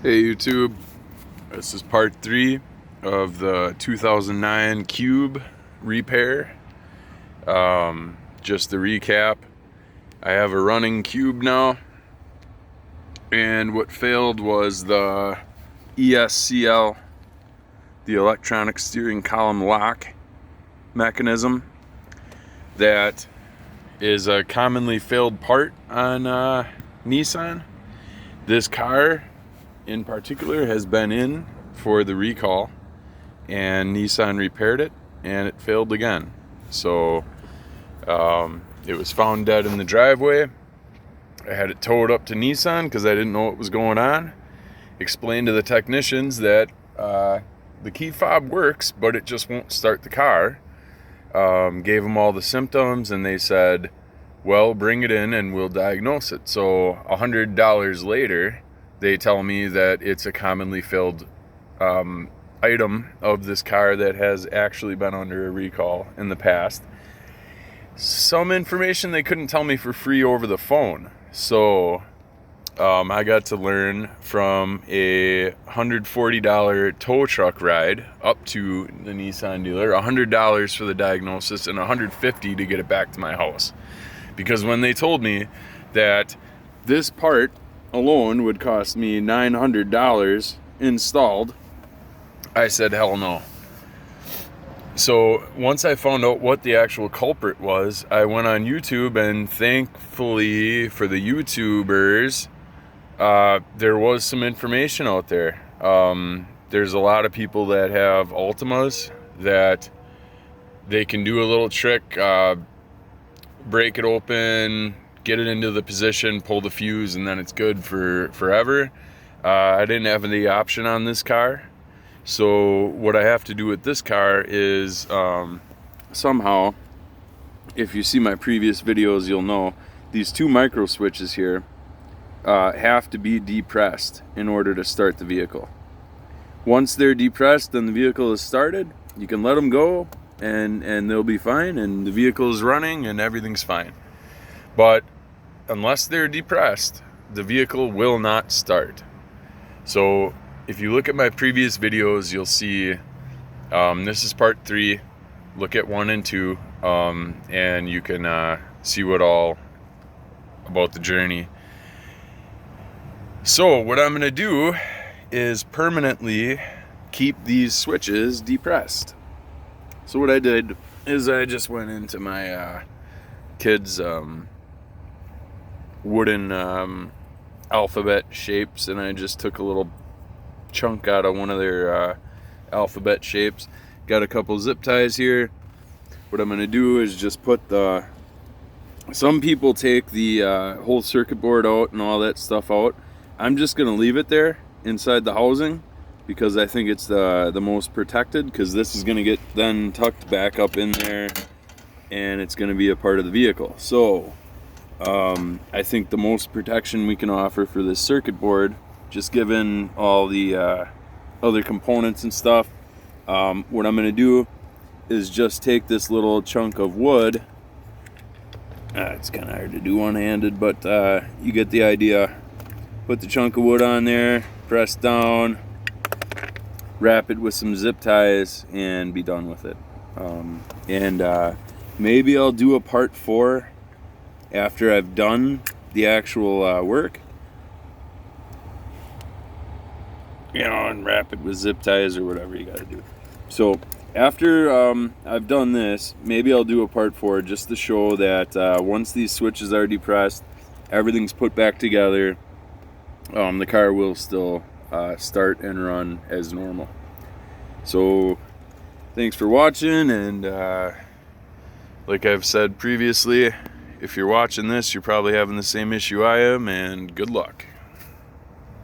Hey YouTube, this is part 3 of the 2009 Cube repair. Just to recap, I have a running Cube now, and what failed was the ESCL, the electronic steering column lock mechanism. That is a commonly failed part on Nissan. This car in particular has been in for the recall, and Nissan repaired it and it failed again. So it was found dead in the driveway. I had it towed up to Nissan because I didn't know what was going on. Explained to the technicians that the key fob works, but it just won't start the car. Gave them all the symptoms, and they said, well, bring it in and we'll diagnose it. So $100 later, they tell me that it's a commonly failed item of this car that has actually been under a recall in the past. Some information they couldn't tell me for free over the phone. So I got to learn from a $140 tow truck ride up to the Nissan dealer, $100 for the diagnosis and $150 to get it back to my house. Because when they told me that this part alone would cost me $900 installed, I said hell no. So once I found out what the actual culprit was, I went on YouTube, and thankfully for the YouTubers, there was some information out there. There's a lot of people that have Ultimas that they can do a little trick, break it open, get it into the position, pull the fuse, and then it's good for forever. I didn't have the option on this car. So what I have to do with this car is somehow, if you see my previous videos, you'll know these two micro switches here have to be depressed in order to start the vehicle. Once they're depressed and the vehicle is started, you can let them go and they'll be fine, and the vehicle is running and everything's fine. But unless they're depressed, the vehicle will not start. So if you look at my previous videos, you'll see this is part 3. Look at 1 and 2, and you can see what all about the journey. So what I'm going to do is permanently keep these switches depressed. So what I did is I just went into my kids' wooden alphabet shapes, and I just took a little chunk out of one of their alphabet shapes. Got a couple zip ties here. What I'm going to do is just put some people take the whole circuit board out and all that stuff out. I'm just going to leave it there inside the housing because I think it's the most protected, because this is going to get then tucked back up in there and it's going to be a part of the vehicle. So I think the most protection we can offer for this circuit board, just given all the other components and stuff, what I'm going to do is just take this little chunk of wood. It's kind of hard to do one-handed, but you get the idea. Put the chunk of wood on there, press down, wrap it with some zip ties, and be done with it. Maybe I'll do a part 4 after I've done the actual work, and wrap it with zip ties or whatever you got to do. So after I've done this, maybe I'll do a part 4 just to show that once these switches are depressed, everything's put back together, the car will still start and run as normal. So thanks for watching, and like I've said previously, if you're watching this, you're probably having the same issue I am, and good luck.